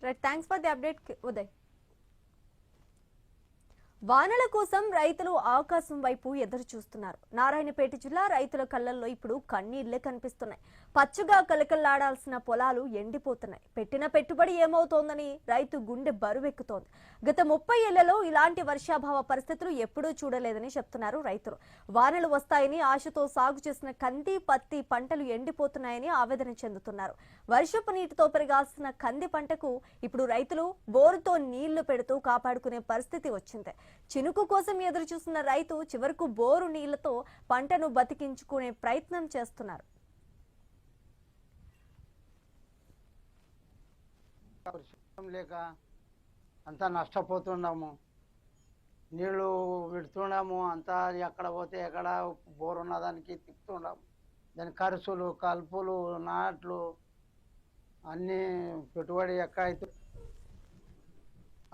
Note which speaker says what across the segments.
Speaker 1: Right, thanks for the update Uday. వానల కోసం రైతులు ఆకాశం వైపు ఎదురు చూస్తున్నారు. నారాయణపేట జిల్లా రైతుల కళ్ళల్లో ఇప్పుడు కన్నీళ్లే కనిపిస్తున్నాయి. పచ్చగా కలకల్లాడాల్సిన పొలాలు ఎండిపోతున్నాయి. పెట్టిన పెట్టుబడి ఏమవుతోందని రైతు గుండె బరువెక్కుతోంది. గత 30 ఏళ్లలో ఇలాంటి వర్షాభావ పరిస్థితులు ఎప్పుడూ చూడలేదని చెప్తున్నారు రైతులు. వానలు వస్తాయని ఆశతో సాగు చేసిన కంది, పత్తి పంటలు ఎండిపోతున్నాయని ఆవేదన చెందుతున్నారు. వర్షపు నీటితో పెరగాల్సిన కంది పంటకు ఇప్పుడు రైతులు బోరుతో నీళ్లు పెడుతూ కాపాడుకునే పరిస్థితి వచ్చింది. చినుకు కోసం ఎదురు చూస్తున్న రైతు చివరకు బోరు నీళ్లతో పంటను బతికించుకునే ప్రయత్నం చేస్తున్నారు.
Speaker 2: లేక అంతా నష్టపోతున్నాము, నీళ్లు విడుతున్నాము, అంతా ఎక్కడ పోతే ఎక్కడ బోరు ఉన్నదానికి తిప్పుతున్నాము. దాని ఖర్చులు, కలుపులు, నాట్లు అన్నీ పెట్టుబడి ఎక్క అవుతుంది,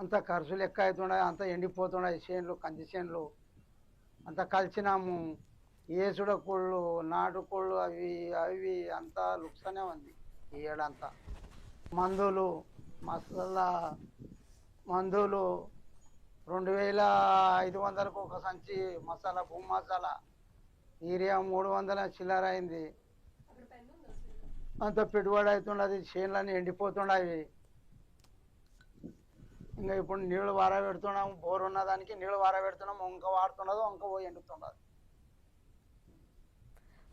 Speaker 2: అంత ఖర్చులు ఎక్క అవుతున్నాయి, అంతా ఎండిపోతున్నాయి. చేనులు, కంది చేనులు అంతా కలిసినాము. ఏసుడ కోళ్ళు, నాటు కోళ్ళు అవి అవి అంతా లుక్సనే ఉంది ఈ ఏడంతా. మందులు, మసాలా మందులు 2500కు ఒక సంచి మసాలా, భూమి మసాలా, యూరియా 300 చిల్లర అయింది. అంత పెట్టుబడి అవుతున్నది, చేనులన్నీ ఎండిపోతున్నాయి. ఇంకా ఇప్పుడు నీళ్ళు వారబెడుతున్నాము, బోరు ఉన్నదానికి నీళ్ళు వారబెడుతున్నాము, వంక వాడుతున్నదో వంక పోయి ఎండుతున్నది.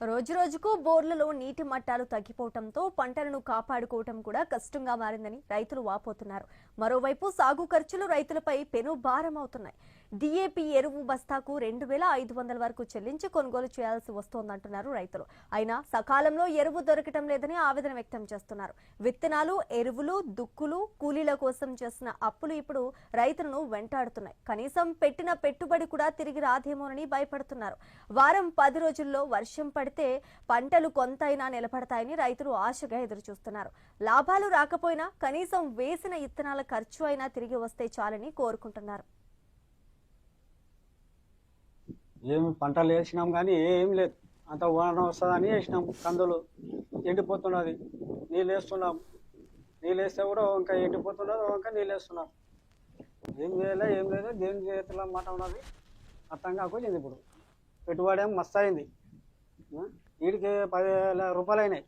Speaker 1: రోజు రోజుకు బోర్లలో నీటి మట్టాలు తగ్గిపోవడంతో పంటలను కాపాడుకోవటం కూడా కష్టంగా మారిందని రైతులు వాపోతున్నారు. మరోవైపు సాగు ఖర్చులు రైతులపై పెను భారం అవుతున్నాయి. డిఏపి ఎరువు బస్తాకు 2500 వరకు చెల్లించి కొనుగోలు చేయాల్సి వస్తోందంటున్నారు రైతులు. అయినా సకాలంలో ఎరువు దొరకటం లేదని ఆవేదన వ్యక్తం చేస్తున్నారు. విత్తనాలు, ఎరువులు, దుక్కులు, కూలీల కోసం చేసిన అప్పులు ఇప్పుడు రైతులను వెంటాడుతున్నాయి. కనీసం పెట్టిన పెట్టుబడి కూడా తిరిగి రాదేమోనని భయపడుతున్నారు. వారం 10 రోజుల్లో వర్షం పడితే పంటలు కొంతైనా నిలబడతాయని రైతులు ఆశగా ఎదురుచూస్తున్నారు. లాభాలు రాకపోయినా కనీసం వేసిన ఇత్తనాల ఖర్చు అయినా తిరిగి వస్తే చాలని కోరుకుంటున్నారు.
Speaker 3: ఏమి పంటలు వేసినాం కానీ ఏం లేదు, అంత వాన వస్తుందని వేసినాం. కందులు ఎండిపోతున్నది, నీళ్ళు వేస్తున్నాం. నీళ్ళు వేస్తే కూడా ఇంకా ఎండిపోతున్నది, ఇంకా నీళ్ళు వేస్తున్నాం. ఏం చేయలే, ఏం లేదు, దేని చేతుల మాట ఉన్నది అర్థం కాకపోయింది. ఇప్పుడు పెట్టుబడి ఏం మస్తు అయింది, వీడికి 10,000 రూపాయలు అయినాయి.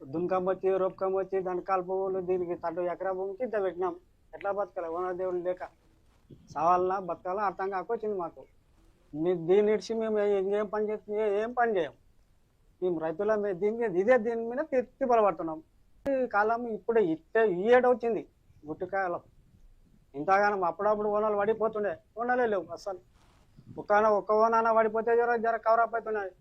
Speaker 3: దున్కం వచ్చి, రూపకం వచ్చి, దాని కలుపులు, దీనికి 3 ఎకరా భూమికి ఇంత పెట్టినాం. ఎట్లా బతకాలి, ఓనర్ దేవుడు లేక సవాళ్ళ బతకాలా అర్థం కాకొచ్చింది మాకు. దీన్ని ఇడిచి మేము ఇంకేం పని చేస్తుంది, ఏం పని చేయం మేము రైతుల మీద. దీని మీద తిప్పలబడుతున్నాం. ఈ కాలం ఇప్పుడు ఈ ఏడు వచ్చింది గుట్టికాలం. ఇంతగానం అప్పుడప్పుడు ఓనాలు పడిపోతుండే, ఓనాలే లేవు అసలు. ఒక్క ఓనాన పడిపోతే జర కవరప్ అవుతున్నాయి.